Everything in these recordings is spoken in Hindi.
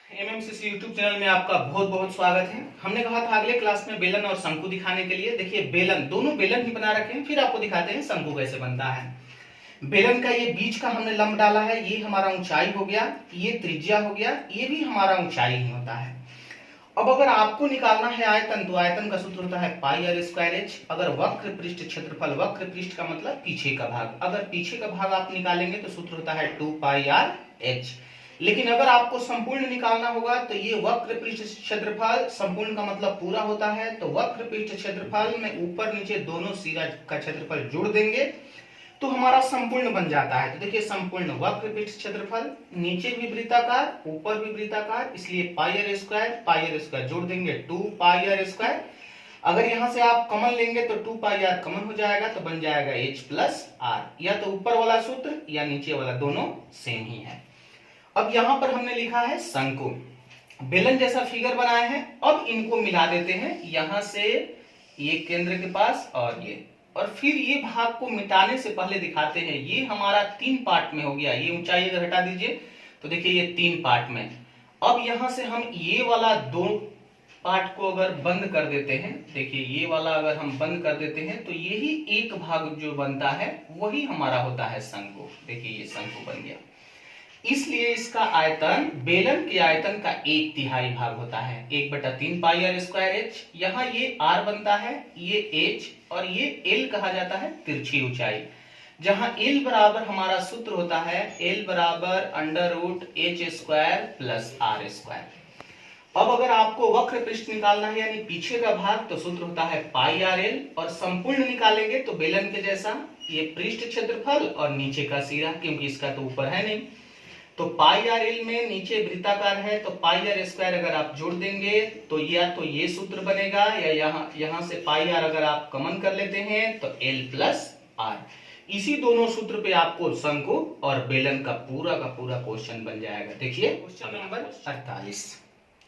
एमएमसीसी यूट्यूब चैनल में आपका बहुत बहुत स्वागत है। हमने कहा था अगले क्लास में बेलन और शंकु दिखाने के लिए। देखिए बेलन, दोनों बेलन ही बना रखे हैं, फिर आपको दिखाते हैं शंकु कैसे बनता है। बेलन का ये बीच का हमने लंब डाला है, ये हमारा ऊंचाई हो गया, ये त्रिज्या हो गया, ये भी हमारा ऊंचाई ही होता है। अब अगर आपको निकालना है आयतन, तो आयतन का सूत्र होता है पाई आर स्क्वायर एच। अगर वक्र पृष्ठ क्षेत्रफल, वक्र पृष्ठ का मतलब पीछे का भाग, अगर पीछे का भाग आप निकालेंगे तो सूत्र होता है 2 पाई आर एच। लेकिन अगर आपको संपूर्ण निकालना होगा तो ये वक्र पृष्ठ क्षेत्रफल, संपूर्ण का मतलब पूरा होता है, तो वक्र पृष्ठ क्षेत्रफल में ऊपर नीचे दोनों सिरा का क्षेत्रफल जोड़ देंगे तो हमारा संपूर्ण बन जाता है। तो देखिए संपूर्ण वक्र पृष्ठ क्षेत्रफल, नीचे भी वृत्ताकार ऊपर भी वृत्ताकार, इसलिए पाई आर स्क्वायर जोड़ देंगे 2 पाई आर स्क्वायर। अगर यहां से आप कॉमन लेंगे तो 2 पाई आर कॉमन हो जाएगा, तो बन जाएगा h प्लस आर। या तो ऊपर वाला सूत्र या नीचे वाला, दोनों सेम ही है। अब यहां पर हमने लिखा है शंकु, बेलन जैसा फिगर बनाया है। अब इनको मिला देते हैं, यहां से ये केंद्र के पास और फिर ये भाग को मिटाने से पहले दिखाते हैं। ये हमारा 3 पार्ट में हो गया, ये ऊंचाई अगर हटा दीजिए तो देखिए ये 3 पार्ट में। अब यहां से हम ये वाला 2 पार्ट को अगर बंद कर देते हैं, देखिए ये वाला अगर हम बंद कर देते हैं तो यही एक भाग जो बनता है वही हमारा होता है शंकु। देखिए ये शंकु बन गया। इसलिए इसका आयतन बेलन के आयतन का 1/3 भाग होता है, 1/3 पाई आर स्क्वायर एच। यहाँ ये r बनता है, ये h और ये l कहा जाता है तिरछी ऊंचाई। जहां l बराबर हमारा सूत्र होता है l बराबर √h² प्लस r स्क्वायर। अब अगर आपको वक्र पृष्ठ निकालना है यानी पीछे का भाग, तो सूत्र होता है पाई आर एल, और संपूर्ण निकालेंगे तो बेलन के जैसा ये पृष्ठ क्षेत्रफल और नीचे का सिरा, क्योंकि इसका तो ऊपर है नहीं, तो पाई आर एल में नीचे वृत्ताकार है तो पाई आर स्क्वायर अगर आप जोड़ देंगे तो या तो ये सूत्र बनेगा, या यहां से पाई आर अगर आप कॉमन कर लेते हैं तो एल प्लस आर। इसी दोनों सूत्र पे आपको शंकु और बेलन का पूरा क्वेश्चन बन जाएगा। देखिए क्वेश्चन नंबर 48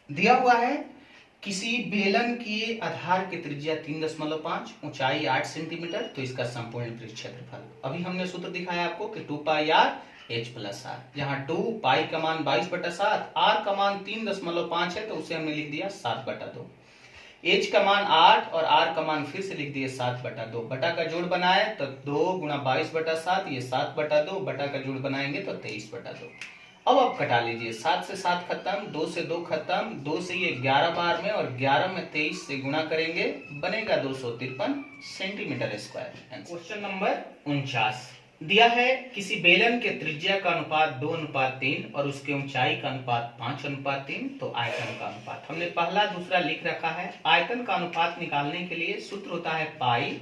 दिया हुआ है, किसी बेलन की आधार की त्रिज्या 3.5, ऊंचाई 8 सेंटीमीटर, तो इसका संपूर्ण पृष्ठ क्षेत्रफल। अभी हमने सूत्र दिखाया आपको कि 2 पाई आर h प्लस आर। यहाँ 2 पाई का मान 22/7, r का मान 3.5 है तो उसे हमने लिख दिया 7/2, h का मान 8 और r का मान फिर से लिख दिए 7/2। बटा का जोड़ बनाए तो 2 गुणा 22/7, ये 7/2, बटा का जोड़ बनाएंगे तो 23/2। अब आप कटा लीजिए, 7 से 7 खत्म, 2 से 2 खत्म, 2 से ये 11 बार में और 11 में 23 से गुणा करेंगे, बनेगा 253 सेंटीमीटर स्क्वायर। क्वेश्चन नंबर 49 दिया है, किसी बेलन के त्रिज्या का अनुपात 2:3 और उसके ऊंचाई का अनुपात 5:3, तो आयतन का अनुपात हमने पहला दूसरा लिख रखा है। आयतन का अनुपात निकालने के लिए सूत्र होता है पाई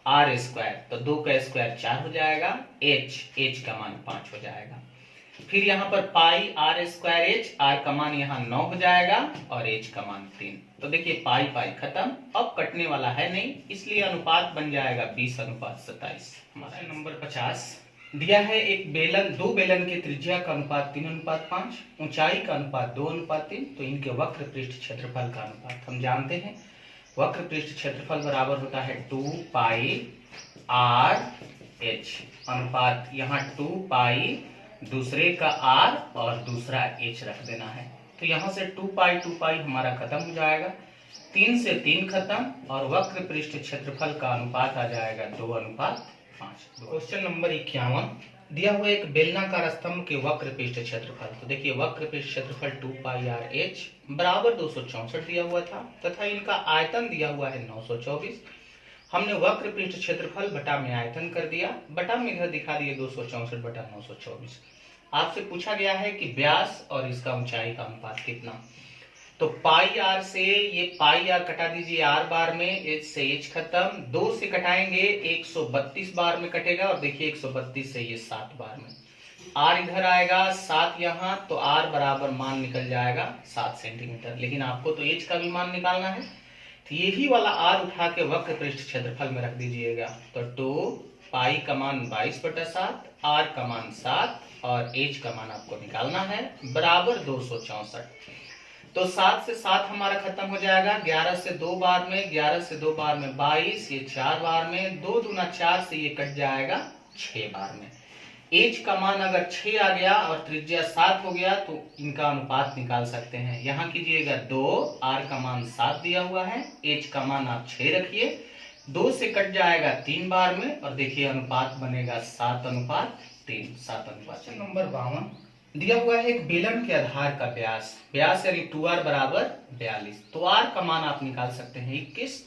आर स्क्वायर, तो 2 का स्क्वायर 4 हो जाएगा, h का मान 5 हो जाएगा। फिर यहाँ पर पाई आर स्क्वायर एच, आर का मान यहाँ 9 हो जाएगा और h का मान 3। तो देखिए पाई खत्म, अब कटने वाला है नहीं, इसलिए अनुपात बन जाएगा 20:27। हमारा नंबर 50 दिया है, एक बेलन, 2 बेलन के त्रिज्या का अनुपात 3:5, ऊंचाई का अनुपात 2:3, तो इनके वक्र पृष्ठ क्षेत्रफल का अनुपात हम जानते हैं। वक्र पृष्ठ क्षेत्रफल बराबर होता है 2 पाई आर एच, अनुपात यहाँ 2 पाई, दूसरे का r और दूसरा h रख देना है, तो यहां से 2 पाई हमारा खत्म हो जाएगा, 3 से 3 खत्म और वक्र पृष्ठ क्षेत्रफल का अनुपात आ जाएगा 2:5। क्वेश्चन नंबर 51 दिया हुआ एक बेलनाकार स्तंभ के वक्र पृष्ठ क्षेत्रफल, तो देखिए वक्र पृष्ठ क्षेत्रफल 2 पाई आर एच बराबर 264 दिया हुआ था, तथा इनका आयतन दिया हुआ है 924। हमने वक्र पृष्ठ क्षेत्रफल बटा में आयतन कर दिया, बटा में इधर दिखा दिए 264/924। आपसे पूछा गया है कि व्यास और इसका ऊंचाई का अनुपात कितना, तो पाई आर से ये पाई आर कटा दीजिए r बार में, h से h खत्म, 2 से कटाएंगे 132 बार में कटेगा, और देखिए 132 से ये 7 बार में, r इधर आएगा 7 यहाँ, तो r बराबर मान निकल जाएगा 7 सेंटीमीटर। लेकिन आपको तो h का भी मान निकालना है, तो यही वाला r उठा के वक्र पृष्ठ क्षेत्रफल में रख दीजिएगा, तो 2 पाई का मान 22/7, r का मान 7 और h का मान आपको निकालना है बराबर 264। तो 7 से 7 हमारा खत्म हो जाएगा, 11 से 2 बार में, 11 से 2 बार में 22, ये 4 बार में, 2 दूना 4 से ये कट जाएगा 6 बार में। एच का मान अगर 6 आ गया और त्रिज्या 7 हो गया तो इनका अनुपात निकाल सकते हैं। यहाँ कीजिएगा 2, आर का मान 7 दिया हुआ है, एच का मान आप 6 रखिए, 2 से कट जाएगा 3 बार में और देखिए अनुपात बनेगा 7:3। 7:3। नंबर 52 दिया हुआ है एक बेलन के आधार का व्यास, व्यास यानी 2r बराबर 42, तो r का मान आप निकाल सकते हैं 21,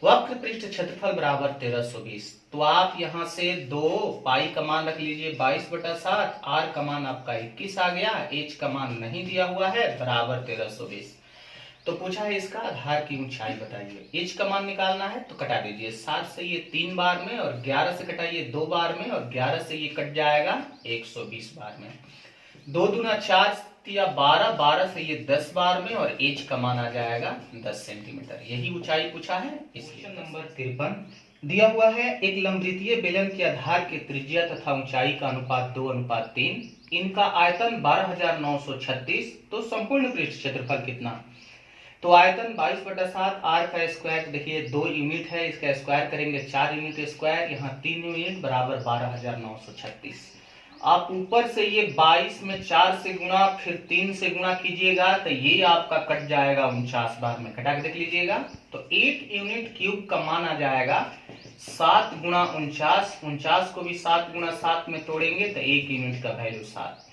वक्र पृष्ठ क्षेत्रफल बराबर 1320। तो आप यहां से 2 पाई का मान रख लीजिए 22/7, आर का मान आपका 21 आ गया, एच का मान नहीं दिया हुआ है, बराबर 1320। तो पूछा है इसका आधार की ऊंचाई बताइए, एच का मान निकालना है तो कटा दीजिए, 7 से ये 3 बार में और 11 से कटाइए 2 बार में और 11 से ये कट जाएगा 120 बार में, 2 दूना 4 या 12, 12 से ये 10 बार में और एच का मान आ जाएगा 10 सेंटीमीटर। यही ऊंचाई पूछा है। क्वेश्चन नंबर 53 दिया हुआ है एक लंबवृत्तीय बेलन के आधार के त्रिज्या तथा ऊंचाई का अनुपात 2:3, इनका आयतन 12,936, तो संपूर्ण पृष्ठ क्षेत्रफल कितना? तो आयतन 22/7, आर का स्क्वायर देखिए 2 यूनिट है, इसका स्क्वायर करेंगे 4 यूनिट स्क्वायर, यहाँ 3 यूनिट बराबर 12,936। आप ऊपर से ये 22 में 4 से गुणा फिर 3 से गुणा कीजिएगा तो ये आपका कट जाएगा 49 बार में, कटा के देख लीजिएगा तो 1 यूनिट क्यूब का मान आ जाएगा 7 गुणा 49, 49 को भी 7 गुणा 7 में तोड़ेंगे तो 1 यूनिट का वैल्यू 7।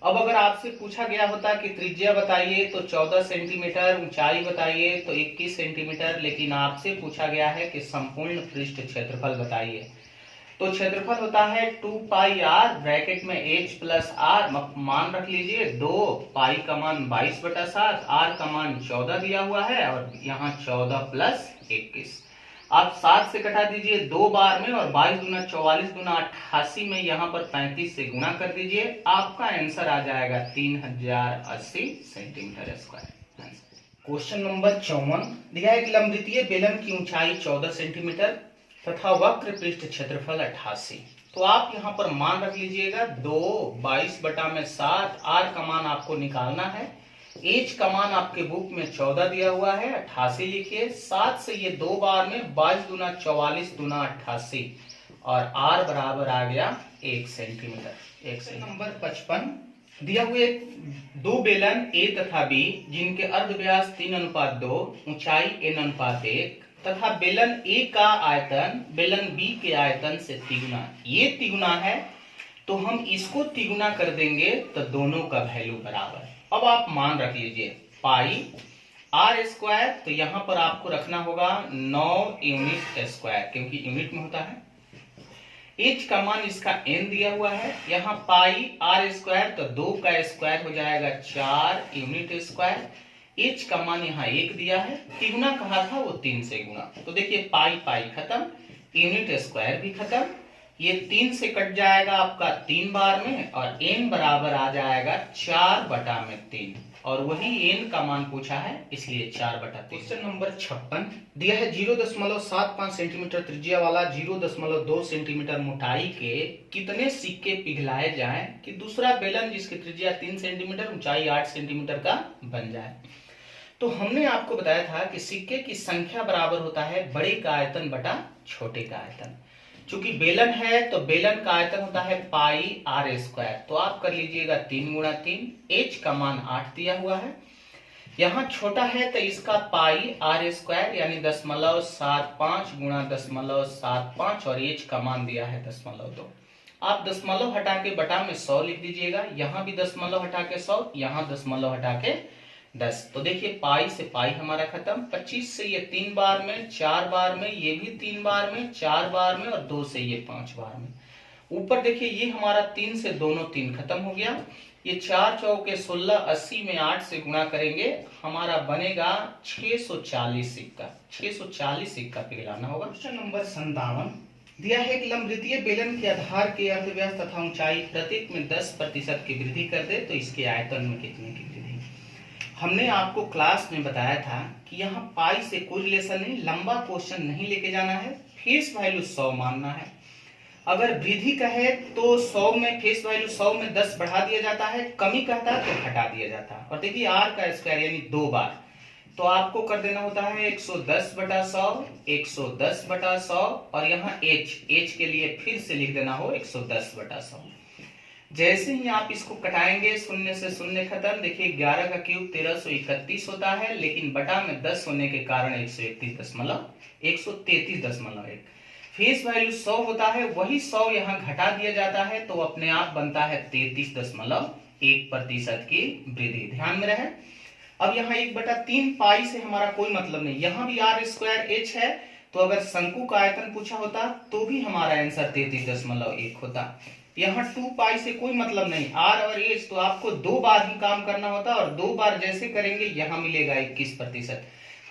अब अगर आपसे पूछा गया होता कि त्रिज्या बताइए तो 14 सेंटीमीटर, ऊंचाई बताइए तो 21 सेंटीमीटर, लेकिन आपसे पूछा गया है कि संपूर्ण पृष्ठ क्षेत्रफल बताइए, तो क्षेत्रफल होता है 2 पाई आर, ब्रैकेट में h प्लस आर, मान रख लीजिए 2, पाई का मान 22/7, आर का मान 14 दिया हुआ है और यहाँ 14 प्लस 21। आप 7 से कटा दीजिए 2 बार में और 22 दूना 44 दूना 88 में यहाँ पर 35 से गुणा कर दीजिए, आपका आंसर आ जाएगा 3080 सेंटीमीटर स्क्वायर। क्वेश्चन नंबर 54 दिया है एक लंबवृत्तीय बेलन की ऊंचाई 14 सेंटीमीटर तथा वक्र पृष्ठ क्षेत्रफल 88, तो आप यहाँ पर मान रख लीजिएगा 2, 22/7, आर का मान आपको निकालना है, एच का मान आपके बुक में 14 दिया हुआ है, 88 लिखिए, 7 से ये 2 बार में 22 दूना 44 दूना 88 और आर बराबर आ गया 1 सेंटीमीटर। 1 नंबर 55 दिया हुए 2 बेलन ए तथा बी जिनके अर्धव्यास 3:2, ऊंचाई n:1 तथा बेलन ए का आयतन बेलन बी के आयतन से तिगुना, ये तिगुना है तो हम इसको तिगुना कर देंगे तो दोनों का वैल्यू बराबर। अब आप मान रख लीजिए पाई आर स्क्वायर, तो यहां पर आपको रखना होगा 9 यूनिट स्क्वायर क्योंकि यूनिट में होता है, एच का मान इसका n दिया हुआ है, यहाँ पाई आर स्क्वायर तो 2 का स्क्वायर हो जाएगा 4 यूनिट स्क्वायर, एच का मान यहाँ 1 दिया है, तिगुना कहा था वो 3 से गुणा, तो देखिए पाई पाई खत्म, यूनिट स्क्वायर भी खत्म, ये 3 से कट जाएगा आपका 3 बार में और n बराबर आ जाएगा 4/3 और वही n का मान पूछा है इसलिए 4/3। क्वेश्चन नंबर 56 दिया है 0.75 सेंटीमीटर त्रिज्या वाला 0.2 सेंटीमीटर मोटाई के कितने सिक्के पिघलाए जाएं कि दूसरा बेलन जिसकी त्रिज्या 3 सेंटीमीटर ऊंचाई 8 सेंटीमीटर का बन जाए। तो हमने आपको बताया था कि सिक्के की संख्या बराबर होता है बड़े का आयतन बटा छोटे का आयतन, चूंकि बेलन है तो बेलन का आयतन होता है पाई आर स्क्वायर, तो आप कर लीजिएगा 3 गुणा 3, एच का मान 8 दिया हुआ है, यहाँ छोटा है तो इसका पाई आर स्क्वायर यानी 0.75 गुणा 0.75 और एच का मान दिया है 0.2। आप दशमलव हटा के बटा में 100 लिख दीजिएगा, यहाँ भी दशमलव हटा के 100, यहाँ दशमलव हटा के 10, तो देखिए पाई से पाई हमारा खत्म, 25 से ये 3 बार में, 4 बार में, ये भी 3 बार में, 4 बार में और 2 से ये 5 बार में। ऊपर देखिए ये हमारा 3 से दोनों 3 खत्म हो गया, ये 4 चौके 16, 80 में 8 से गुणा करेंगे हमारा बनेगा 640 सिक्का, 640 सिक्का पिघलाना होगा। क्वेश्चन नंबर 57 दिया है कि लंबवृत्तीय बेलन के आधार के अर्धव्यास तथा ऊंचाई प्रत्येक में 10% की वृद्धि कर दे तो इसके आयतन में कितने की वृद्धि। हमने आपको क्लास में बताया था कि यहाँ पाई से कोई रिलेशन नहीं, लंबा क्वेश्चन नहीं लेके जाना है, फेस वैल्यू 100 मानना है, अगर वृद्धि कहे तो 100 में फेस वैल्यू 100 में 10 बढ़ा दिया जाता है, कमी कहता है तो घटा दिया जाता है। और देखिए आर का स्क्वायर यानी 2 बार, तो आपको कर देना होता है 110/100, 110/100 और यहाँ एच के लिए फिर से लिख देना हो 110/100। जैसे ही आप इसको कटाएंगे, शून्य से शून्य खत्म। देखिए 11 का क्यूब 1331 होता है, लेकिन बटा में 10 होने के कारण 133.1। फेस वैल्यू 100 होता है, वही 100 यहाँ घटा दिया जाता है, तो अपने आप बनता है 33.1% की वृद्धि। ध्यान में रहे। अब यहाँ 1/3 पाई से हमारा कोई मतलब नहीं, यहाँ भी r²h है, तो अगर शंकु का आयतन पूछा होता तो भी हमारा आंसर 33.1 होता। यहाँ 2 पाई से कोई मतलब नहीं, r और h, तो आपको 2 बार ही काम करना होता, और 2 बार जैसे करेंगे यहाँ मिलेगा 21%।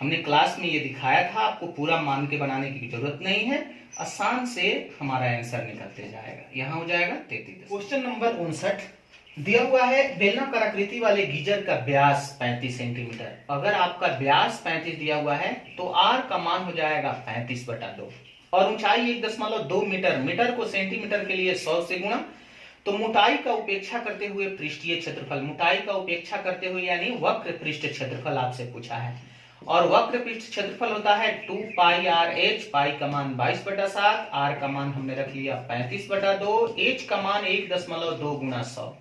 हमने क्लास में ये दिखाया था, आपको पूरा मान के बनाने की जरूरत नहीं है, आसान से हमारा आंसर निकलते जाएगा। यहाँ हो जाएगा 33। क्वेश्चन नंबर 59 दिया हुआ है, बेलनाकार आकृति वाले गीजर का व्यास 35 सेंटीमीटर। अगर आपका व्यास 35 दिया हुआ है तो r का मान हो जाएगा 35/2 और ऊंचाई 1.2 मीटर। मीटर को सेंटीमीटर के लिए 100 से गुणा। तो मोटाई का उपेक्षा करते हुए पृष्ठीय क्षेत्रफल, मोटाई का उपेक्षा करते हुए यानी वक्र पृष्ठ क्षेत्रफल आपसे पूछा है, और वक्र पृष्ठ क्षेत्रफल होता है 2 पाई आर एच। पाई का मान 22/7, आर का मान हमने रख लिया 35/2, एच का मान 1.2 गुणा 100।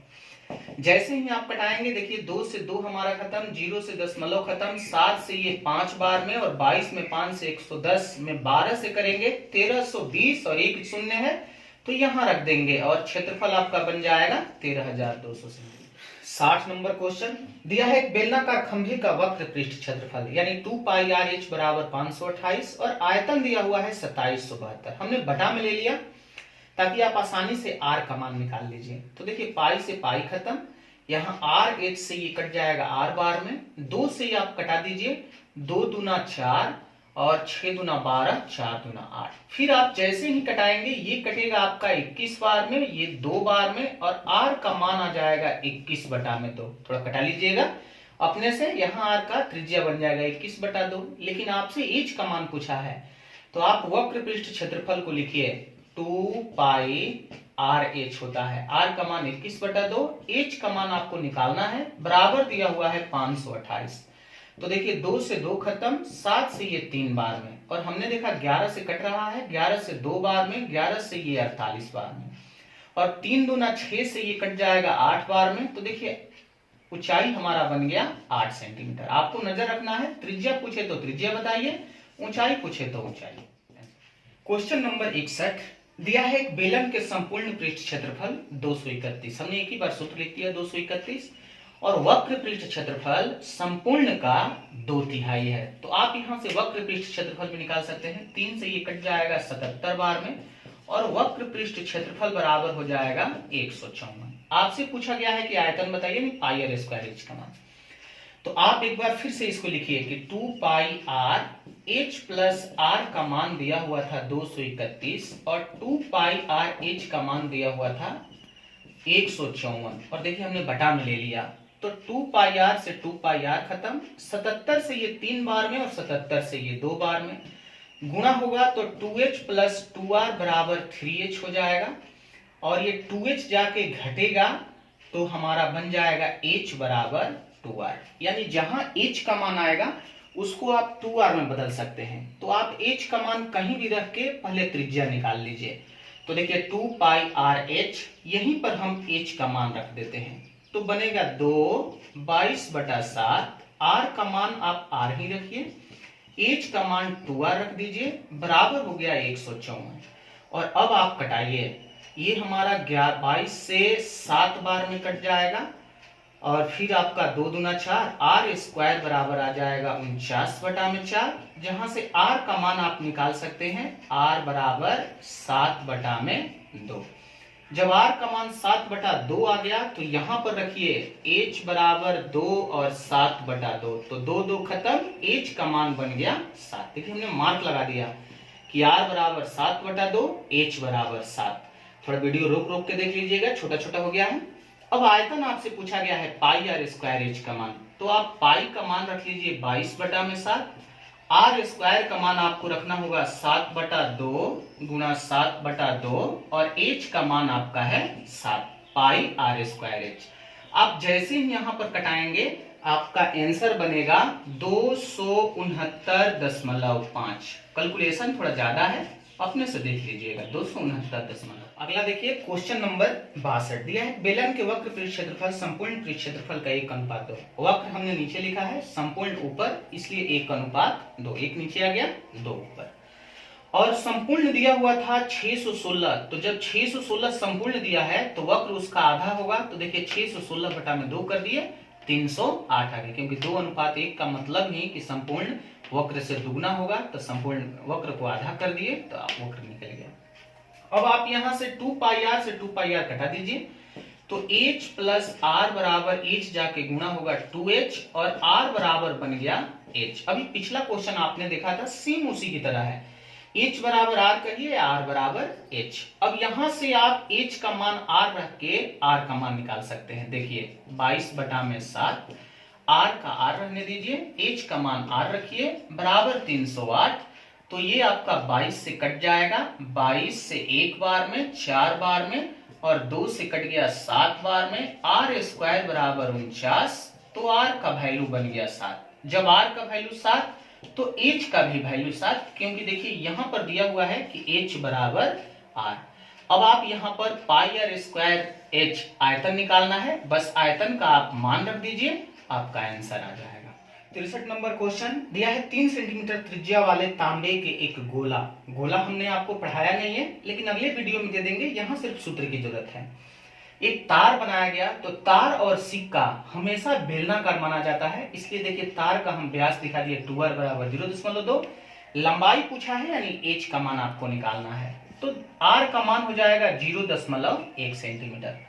जैसे ही आप कटाएंगे, देखिए 2 से 2 हमारा खत्म, 0 से दशमलव खत्म, 7 से ये 5 बार में, और 22 में 5 से 110 में 12 से करेंगे 1320, और एक शून्य है तो यहाँ रख देंगे, और क्षेत्रफल आपका बन जाएगा 13,200 सेंटीमीटर। 60 नंबर क्वेश्चन दिया है, एक बेलनाकार खंभे का वक्र पृष्ठ क्षेत्रफल यानी 2 पाई आर एच बराबर 528, और आयतन दिया हुआ है 2772। हमने बटा में ले लिया ताकि आप आसानी से r का मान निकाल लीजिए। तो देखिए पाई से पाई खत्म, यहाँ r h से ये कट जाएगा r बार में, 2 से ये आप कटा दीजिए, 2 दूना 4 और 6 दूना 12, 4 दूना 8। फिर आप जैसे ही कटाएंगे, ये कटेगा आपका 21 बार में, ये 2 बार में, और r का मान आ जाएगा 21/2। थोड़ा कटा लीजिएगा अपने से, यहाँ r का त्रिज्या बन जाएगा 21/2, लेकिन आपसे h का मान पूछा है, तो आप वक्र पृष्ठ क्षेत्रफल को लिखिए 2 पाई आर एच होता है, r का मान 21/2, h का मान आपको निकालना है, बराबर दिया हुआ है 528। तो देखिए 2 से 2 खत्म, 7 से ये 3 बार में, और हमने देखा 11 से कट रहा है, 11 से 2 बार में, 11 से ये 48 बार में, और 3 दूना 6 से ये कट जाएगा 8 बार में। तो देखिए ऊंचाई हमारा बन गया 8 सेंटीमीटर। आपको नजर रखना है, त्रिज्या पूछे तो त्रिज्या बताइए, ऊंचाई पूछे तो ऊंचाई। क्वेश्चन नंबर 61 दिया है, एक बेलन के संपूर्ण पृष्ठ क्षेत्रफल 231। हमने एक ही बार सूत्र लिख दिया 231, और वक्र पृष्ठ क्षेत्रफल संपूर्ण का 2/3 है। तो आप यहां से वक्र पृष्ठ क्षेत्रफल भी निकाल सकते हैं, 3 से ये कट जाएगा 77 बार में, और वक्र पृष्ठ क्षेत्रफल बराबर हो जाएगा 154। आपसे पूछा गया है कि आयतन बताइए, नहीं पाई आर स्क्वायर एच का मान। तो आप एक बार फिर से इसको लिखिए कि 2 पाई आर एच प्लस आर का मान दिया हुआ था 231, और 2 पाई आर एच का मान दिया हुआ था 154, और देखिए हमने बटा में ले लिया, तो 2 पाई आर से 2 पाई आर खत्म, 77 से ये 3 बार में, और 77 से ये 2 बार में गुणा होगा, तो 2h प्लस 2r बराबर 3h हो जाएगा, और ये 2h जाके घटेगा तो हमारा बन जाएगा h बराबर 2r, यानी जहां h का मान आएगा उसको आप 2r में बदल सकते हैं। तो आप h का मान कहीं भी रख के पहले त्रिज्या निकाल लीजिए। तो देखिए 2 पाई आर एच, यहीं पर हम h का मान रख देते हैं, तो बनेगा 2 22/7। r का मान आप r ही रखिए, h का मान 2r रख दीजिए, बराबर हो गया 154। और अब आप कटाइए, ये हमारा 22 से 7 बार में कट जाएगा, और फिर आपका 2 दूना 4, आर स्क्वायर बराबर आ जाएगा 49/4, जहां से r का मान आप निकाल सकते हैं, r बराबर 7/2। जब r का मान 7/2 आ गया, तो यहां पर रखिए h बराबर 2 और 7/2, तो 2 2 खत्म, h का मान बन गया 7। देखिए हमने मार्क लगा दिया कि r बराबर 7/2, h बराबर 7। थोड़ा वीडियो रोक रोक के देख लीजिएगा, छोटा छोटा हो गया है। अब आयतन आपसे पूछा गया है पाई आर स्क्वायर एच का मान, तो आप पाई का मान रख लीजिए 22/7, आर स्क्वायर का मान आपको रखना होगा 7/2 गुणा 7/2, और एच का मान आपका है 7 पाई आर स्क्वायर एच। आप जैसे ही यहाँ पर कटाएंगे, आपका आंसर बनेगा 269.5। कैलकुलेशन थोड़ा ज्यादा है, अपने से देख लीजिएगा 269. अगला देखिए क्वेश्चन नंबर 62 दिया है बेलन के वक्र पृष्ठ क्षेत्रफल संपूर्ण पृष्ठ क्षेत्रफल का 1:2। वक्र हमने नीचे लिखा है, संपूर्ण ऊपर, इसलिए 1:2। 1 नीचे आ गया, 2 ऊपर। और संपूर्ण दिया हुआ था 616, तो जब 616 संपूर्ण दिया है तो वक्र उसका आधा होगा। तो देखिए 616 बटा में 2 कर दिए, 308 आ गया, क्योंकि 2:1 का मतलब ही कि संपूर्ण वक्र से दुगना होगा। तो संपूर्ण वक्र को आधा कर दिए तो वक्र निकल गया। अब आप यहां से 2πr से 2πr कटा दीजिए, तो h प्लस आर बराबर h जाके गुणा होगा 2h और r बराबर बन गया h। अभी पिछला क्वेश्चन आपने देखा था, सेम उसी की तरह है, h बराबर r कहिए, r बराबर h। अब यहां से आप h का मान r रख के r का मान निकाल सकते हैं। देखिए 22 बटा में 7, r का r रहने दीजिए, h का मान r रखिए, बराबर 308। तो ये आपका 22 से कट जाएगा, 22 से 1 बार में, 4 बार में, और 2 से कट गया 7 बार में, r स्क्वायर बराबर 49। तो r का वैल्यू बन गया 7। जब r का वैल्यू 7 तो h का भी वैल्यू 7, क्योंकि देखिए यहां पर दिया हुआ है कि h बराबर r। अब आप यहां पर पाई आर स्क्वायर h आयतन निकालना है, बस आयतन का आप मान रख दीजिए, आपका आंसर आ जाएगा। 63 नंबर क्वेश्चन दिया है 3 सेंटीमीटर त्रिज्या वाले तांबे के एक गोला हमने आपको पढ़ाया नहीं है, लेकिन अगले वीडियो में दे देंगे, यहाँ सिर्फ सूत्र की जरूरत है। एक तार बनाया गया, तो तार और सिक्का हमेशा बेलनाकार माना जाता है, इसलिए देखिए तार का हम व्यास दिखा दिए 2r बराबर 0.2। लंबाई पूछा है, यानी h का मान आपको निकालना है, तो r का मान हो जाएगा 0.1 सेंटीमीटर।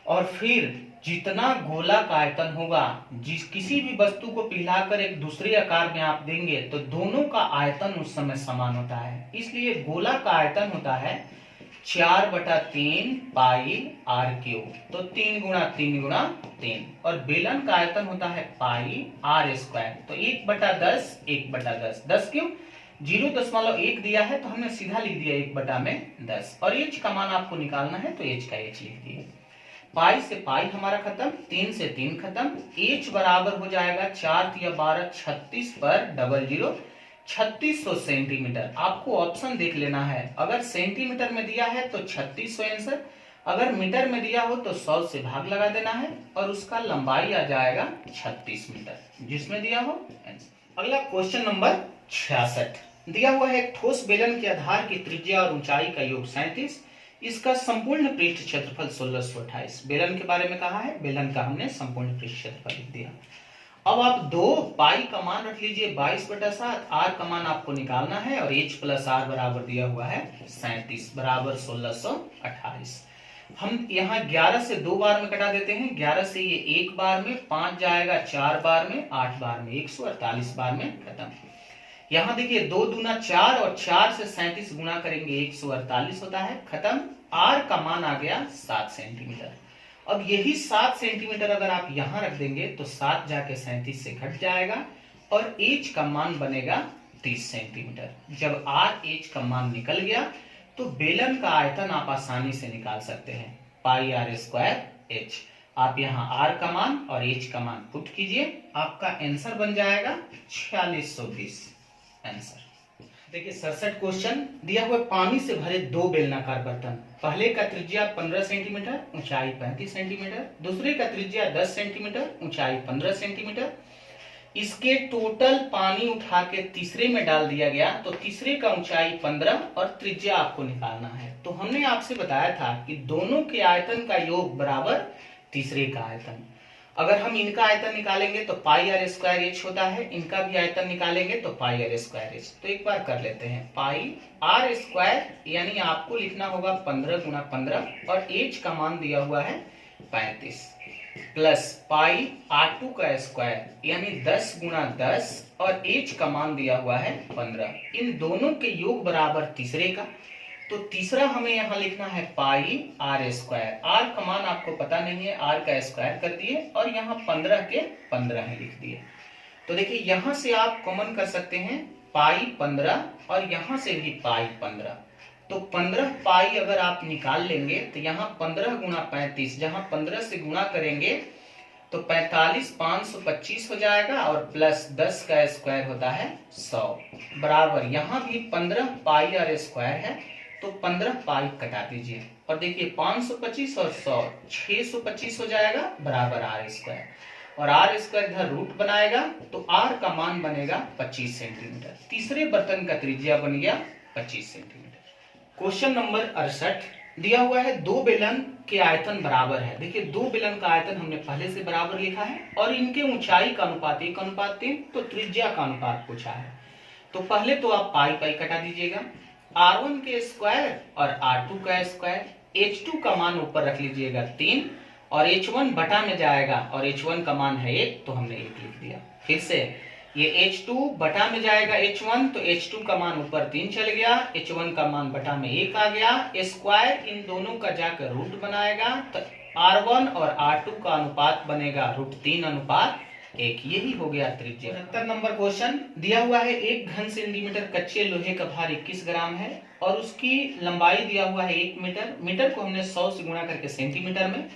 और फिर जितना गोला का आयतन होगा, किसी भी वस्तु को पिघलाकर एक दूसरे आकार में आप देंगे तो दोनों का आयतन उस समय समान होता है, इसलिए गोला का आयतन होता है 4/3 पाई आर क्यूब, तो 3 गुणा 3 गुणा 3। और बेलन का आयतन होता है पाई आर स्क्वायर, तो 1/10 1/10। 10 क्यों, 0.1 दिया है तो हमने सीधा लिख दिया 1/10। और h का मान आपको निकालना है, तो h का h लिख दिए। पाई से पाई हमारा खत्म, 3 से 3 खत्म, h बराबर हो जाएगा 4 या 12 36 पर 00 3600 सेंटीमीटर। आपको ऑप्शन देख लेना है, अगर सेंटीमीटर में दिया है तो 3600 आंसर, अगर मीटर में दिया हो तो 100 से भाग लगा देना है, और उसका लंबाई आ जाएगा 36 मीटर, जिसमें दिया हो आंसर। अगला क्वेश्चन नंबर 66 दिया हुआ है, एक ठोस बेलन के आधार की त्रिज्या और ऊंचाई का योग 37, इसका संपूर्ण पृष्ठ क्षेत्रफल 1628। बेलन के बारे में कहा है, बेलन का हमने संपूर्ण पृष्ठ क्षेत्रफल लिख दिया। अब आप 2 पाई का मान रख लीजिए 22/7, r का मान आपको निकालना है, और h प्लस r बराबर दिया हुआ है 37 बराबर 1628। हम यहाँ 11 से 2 बार में कटा देते हैं, 11 से ये 1 बार में, 5 जाएगा 4 बार में, 8 बार में, 148 बार में खत्म। यहाँ देखिए 2 दूना 4 और 4 से 37 गुणा करेंगे 148 होता है, खत्म। r का मान आ गया 7 सेंटीमीटर। अब यही 7 सेंटीमीटर अगर आप यहाँ रख देंगे तो 7 जाके 37 से घट जाएगा, और h का मान बनेगा 30 सेंटीमीटर। जब h का मान निकल गया तो बेलन का आयतन आप आसानी से निकाल सकते हैं, पाई आर स्क्वायर h। आप यहाँ r का मान और h का मान पुट कीजिए, आपका आंसर बन जाएगा 4620 आंसर। देखिए 67 क्वेश्चन दिया हुआ, पानी से भरे 2 बेलनाकार बर्तन, पहले का त्रिज्या 15 सेंटीमीटर, ऊंचाई 35 सेंटीमीटर, दूसरे का त्रिज्या 10 सेंटीमीटर, ऊंचाई 15 सेंटीमीटर। इसके टोटल पानी उठा के तीसरे में डाल दिया गया, तो तीसरे का ऊंचाई 15 और त्रिज्या आपको निकालना है। तो हमने आपसे बताया था कि दोनों के आयतन का योग बराबर तीसरे का आयतन। अगर हम इनका आयतन निकालेंगे तो पाई आर स्क्वायर एच होता है, इनका भी आयतन निकालेंगे तो पाई आर स्क्वायर एच। तो एक बार कर लेते हैं, पाई आर स्क्वायर यानी आपको लिखना होगा 15 गुणा 15, और एच का मान दिया हुआ है 35, प्लस पाई R2 का स्क्वायर यानी 10 गुणा 10, और एच का मान दिया हुआ है 15। इन दोनों के योग बराबर तीसरे का, तो तीसरा हमें यहाँ लिखना है पाई आर स्क्वायर। आर का मान आपको पता नहीं है, आर का स्क्वायर कर दिए, और यहाँ 15 के 15 ही लिख दिए। तो देखिए यहाँ से आप कॉमन कर सकते हैं पाई 15, और यहाँ से भी पाई 15। तो 15 पाई अगर आप निकाल लेंगे तो यहाँ 15 गुणा 35, जहाँ 15 से गुणा करेंगे तो 45 525 हो जाएगा, और प्लस 10 का स्क्वायर होता है 100 बराबर। यहाँ भी 15 पाई आर स्क्वायर है, तो 15 पाई कटा दीजिए, और देखिए 525 और 100 625 हो जाएगा बराबर आर स्क्वायर, और आर स्क्वायर इधर रूट बनाएगा तो आर का मान बनेगा 25 सेंटीमीटर। तीसरे बर्तन का त्रिज्या बन गया 25 सेंटीमीटर। क्वेश्चन नंबर 68 दिया हुआ है दो बेलन के आयतन बराबर है। देखिए दो बेलन का आयतन हमने पहले से बराबर लिखा है और इनके ऊंचाई का अनुपात 1:3 तो त्रिज्या का अनुपात पूछा है। तो पहले तो आप पाई पाई कटा दीजिएगा, r1 के स्क्वायर और r2 का स्क्वायर, h2 का मान ऊपर रख लीजिएगा 3 और h1 बटा में जाएगा और h1 का मान है 1 तो हमने 1 लिख दिया। फिर से ये h2 बटा में जाएगा h1 तो h2 का मान ऊपर 3 चल गया, h1 का मान बटा में 1 आ गया, स्क्वायर इन दोनों का जाकर रूट बनाएगा तो r1 और r2 का अनुपात बनेगा √3:1। यही हो गया त्रिज्या। 69 नंबर क्वेश्चन दिया हुआ है 1 घन सेंटीमीटर कच्चे लोहे का भार 21 ग्राम है और उसकी लंबाई दिया हुआ है 1 मीटर। मीटर को हमने 100 से गुणा करके सेंटीमीटर में,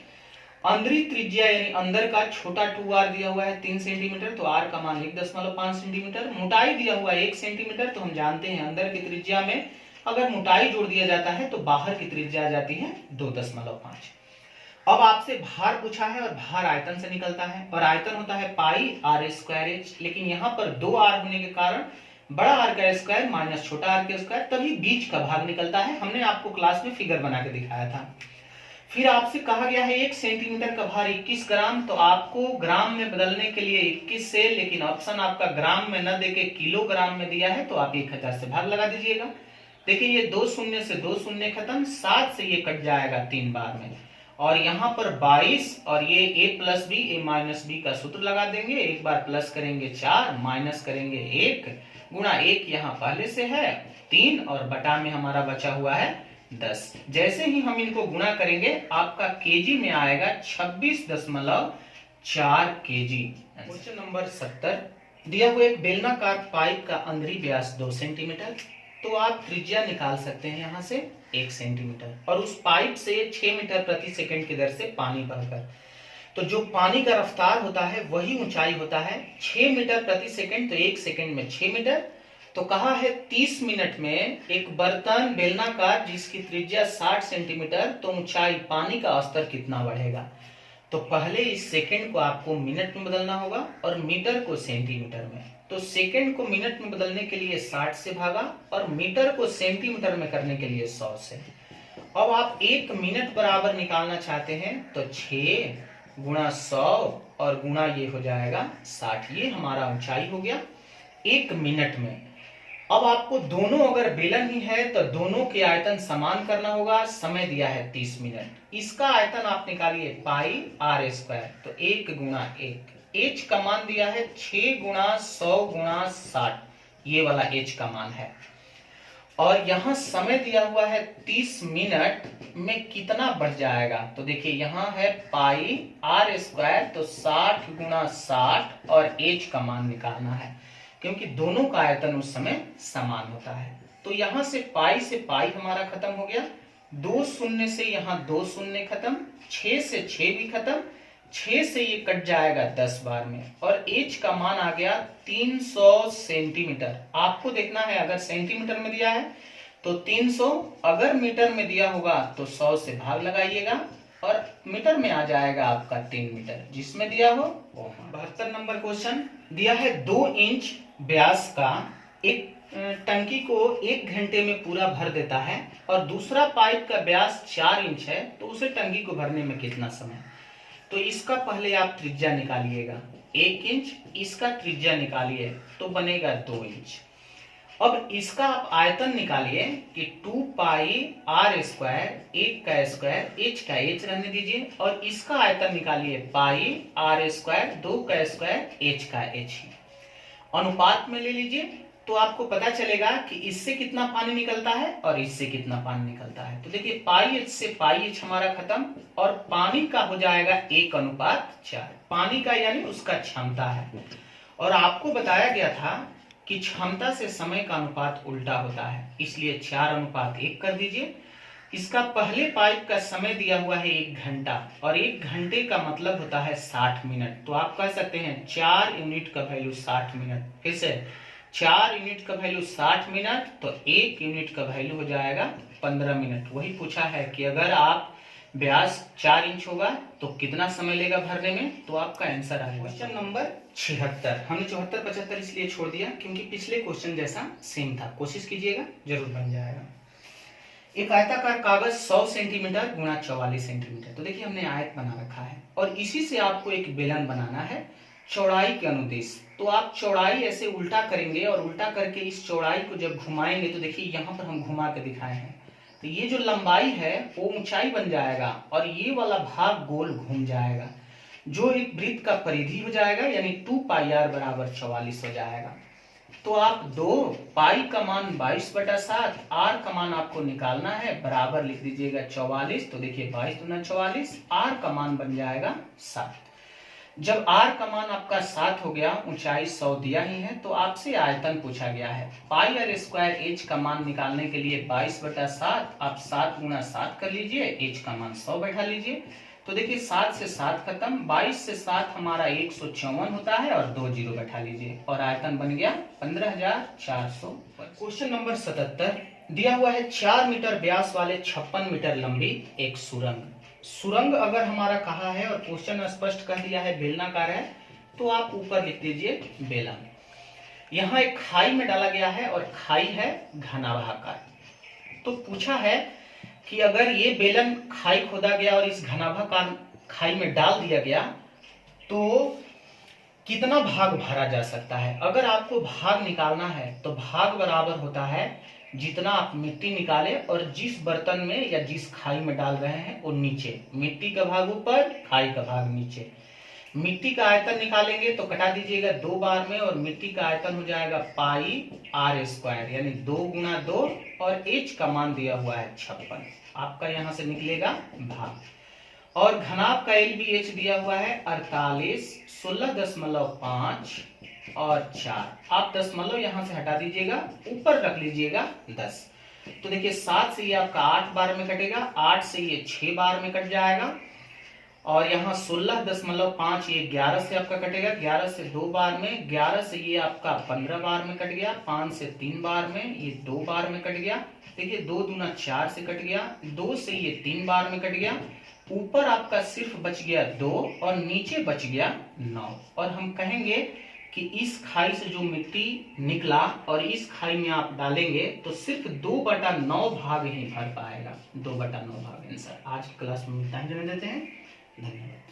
अंदरी त्रिज्या यानी अंदर का छोटा 2r दिया हुआ है 3 सेंटीमीटर तो r का मान 1.5 सेंटीमीटर, मोटाई दिया हुआ है 1 सेंटीमीटर तो हम जानते हैं अंदर की त्रिज्या में अगर मोटाई जोड़ दिया जाता है तो बाहर की त्रिज्या आ जाती है 2.5। अब आपसे भार पूछा है और भार आयतन से निकलता है और आयतन होता है पाई r स्क्वायर h, लेकिन यहाँ पर 2r होने के कारण बड़ा r का स्क्वायर माइनस छोटा r का स्क्वायर, तभी बीच का भाग निकलता है। हमने आपको क्लास में फिगर बना के दिखाया था। फिर आपसे कहा गया है 1 सेंटीमीटर का भार 21 ग्राम, तो आपको ग्राम में बदलने के लिए 21 से, लेकिन ऑप्शन आपका ग्राम में न देके किलोग्राम में दिया है तो आप 1000 से भाग लगा दीजिएगा। देखिए ये 2 शून्य से 2 शून्य खत्म, 7 से ये कट जाएगा 3 बार में, और यहाँ पर 22 और ये a plus b a minus b का सूत्र लगा देंगे। एक बार प्लस करेंगे 4, माइनस करेंगे 1, गुणा 1 यहाँ पहले से है 3 और बटा में हमारा बचा हुआ है 10। जैसे ही हम इनको गुणा करेंगे आपका केजी में आएगा 26.4 केजी। क्वेश्चन नंबर 70 दिया हुआ एक बेलनाकार पाइप का अंदरी व्यास 2 सेंटीमीटर, तो आप त्रिज्या निकाल सकते हैं यहाँ से 1 सेंटीमीटर, और उस पाइप से 6 मीटर प्रति सेकंड की दर से पानी बहकर, तो जो पानी का रफ्तार होता है वही ऊंचाई होता है 6 मीटर प्रति सेकंड, तो 1 सेकंड में 6 मीटर, तो कहा है 30 मिनट में एक बर्तन बेलनाकार जिसकी त्रिज्या 60 सेंटीमीटर, तो ऊंचाई पानी का स्तर कितना बढ़ेगा। तो पहले इस सेकंड को आपको मिनट में बदलना होगा और मीटर को सेंटीमीटर में, तो सेकंड को मिनट में बदलने के लिए 60 से भागा और मीटर को सेंटीमीटर में करने के लिए 100 से। अब आप 1 मिनट बराबर निकालना चाहते हैं तो 6 गुणा 100 और गुणा ये हो जाएगा 60, ये हमारा ऊंचाई हो गया 1 मिनट में। अब आपको दोनों अगर बेलन ही है तो दोनों के आयतन समान करना होगा। समय दिया है 30 मिनट, इसका आयतन आप निकालिए पाई r स्क्वायर, तो 1 गुणा 1, h का मान दिया है 6 गुणा 100 गुणा 60, ये वाला h का मान है, और यहाँ समय दिया हुआ है 30 मिनट में कितना बढ़ जाएगा। तो देखिए यहाँ है पाई r स्क्वायर, तो 60 गुणा 60 और h का मान निकालना है क्योंकि दोनों का आयतन उस समय समान होता है। तो यहाँ से पाई हमारा खत्म हो गया, 2 शून्य से यहाँ 2 शून्य खत्म, 6 से 6 भी खत्म, 6 से ये कट जाएगा 10 बार में, और h का मान आ गया 300 सेंटीमीटर। आपको देखना है अगर सेंटीमीटर में दिया है तो 300, अगर मीटर में दिया होगा तो 100 से भाग लगाइएगा और मीटर में आ जाएगा आपका 3 मीटर, जिसमें दिया हो वो। 72 नंबर क्वेश्चन दिया है 2 इंच व्यास का एक टंकी को 1 घंटे में पूरा भर देता है और दूसरा पाइप का व्यास 4 इंच है, तो उसे टंकी को भरने में कितना समय। तो इसका पहले आप त्रिज्या निकालिएगा 1 इंच, इसका त्रिज्या निकालिए तो बनेगा 2 इंच। अब इसका आप आयतन निकालिए कि 2 पाई r स्क्वायर, 1 का स्क्वायर, h का h रहने दीजिए, और इसका आयतन निकालिए पाई r स्क्वायर, 2 का स्क्वायर, h का h। अनुपात में ले लीजिए तो आपको पता चलेगा कि इससे कितना पानी निकलता है और इससे कितना पानी निकलता है। तो देखिए पाई h से पाई h हमारा खत्म, और पानी का हो जाएगा 1:4, पानी का यानी उसका क्षमता है। और आपको बताया गया था कि क्षमता से समय का अनुपात उल्टा होता है, इसलिए 4:1 कर दीजिए। इसका पहले पाइप का समय दिया हुआ है 1 घंटा, और 1 घंटे का मतलब होता है 60 मिनट, तो आप कह सकते हैं 4 यूनिट का वैल्यू 60 मिनट। फिर से 4 यूनिट का वैल्यू 60 मिनट, तो 1 यूनिट का वैल्यू हो जाएगा 15 मिनट। वही पूछा है कि अगर आप व्यास 4 इंच होगा तो कितना समय लेगा भरने में, तो आपका आंसर आएगा। Question number 76। हमने 74 75 इसलिए छोड़ दिया क्योंकि पिछले क्वेश्चन जैसा सेम था। कोशिश कीजिएगा, जरूर बन जाएगा। एक आयताकार कागज 100 सेंटीमीटर गुणा 44 सेंटीमीटर। तो देखिए हमने आयत बना रखा है और इसी से आपको एक बेलन बनाना है चौड़ाई के अनुदेश। तो आप चौड़ाई ऐसे उल्टा करेंगे और उल्टा करके इस चौड़ाई को जब घुमाएंगे तो देखिए यहाँ पर हम घुमा के दिखाए हैं, तो ये जो लंबाई है वो ऊंचाई बन जाएगा और ये वाला भाग गोल घूम जाएगा, जो एक वृत्त का परिधि हो जाएगा, यानी 2 पाई r बराबर 44 हो जाएगा। तो आप 2 पाई का मान 22/7, r का मान आपको निकालना है, बराबर लिख दीजिएगा 44। तो देखिए 22 दूना 44, r का मान बन जाएगा 7। जब r का मान आपका 7 हो गया, ऊंचाई 100 दिया ही है, तो आपसे आयतन पूछा गया है। पाई r स्क्वायर h का मान निकालने के लिए 22/7, आप 7 गुणा 7 कर लीजिए, h का मान 100 बैठा लीजिए। तो देखिए 7 से 7 खत्म, 22 से 7 हमारा 154 होता है और 2 जीरो बैठा लीजिए और आयतन बन गया 15,400। क्वेश्चन नंबर 77 दिया हुआ है 4 मीटर व्यास वाले 56 मीटर लंबी एक सुरंग। सुरंग अगर हमारा कहा है और क्वेश्चन स्पष्ट कर दिया है बेलनाकार है, तो आप ऊपर लिख दीजिए बेलन। यहाँ एक खाई में डाला गया है और खाई है घनाभाकार। तो पूछा है कि अगर ये बेलन खाई खोदा गया और इस घनाभाकार खाई में डाल दिया गया तो कितना भाग भरा जा सकता है। अगर आपको भाग निकालना है तो भाग बराबर होता है जितना आप मिट्टी निकाले और जिस बर्तन में या जिस खाई में डाल रहे हैं वो नीचे, मिट्टी का भाग ऊपर, खाई का भाग नीचे। मिट्टी का आयतन निकालेंगे तो कटा दीजिएगा 2 बार में और मिट्टी का आयतन हो जाएगा पाई r स्क्वायर, यानी 2 गुणा 2 और h का मान दिया हुआ है 56, आपका यहां से निकलेगा भाग। और घनाभ का LBH दिया हुआ है 48, 16.5 और 4। आप दशमलव यहां से हटा दीजिएगा, ऊपर रख लीजिएगा 10। तो देखिए 7 से ये आपका 8 बार में कटेगा, 8 से ये 6 बार में कट जाएगा और यहाँ 16.5 ये 11 से आपका कटेगा, 11 से 2 बार में, 11 से ये आपका 15 बार में कट गया, 5 से 3 बार में, ये 2 बार में कट गया। देखिए 2 दूना 4 से कट गया, 2 से ये 3 बार में कट गया, ऊपर आपका सिर्फ बच गया 2 और नीचे बच गया 9। और हम कहेंगे कि इस खाई से जो मिट्टी निकला और इस खाई में आप डालेंगे तो सिर्फ 2/9 भाग ही भर पाएगा, 2/9 भाग आंसर। आज की क्लास में इतना ही रहने देते हैं, धन्यवाद।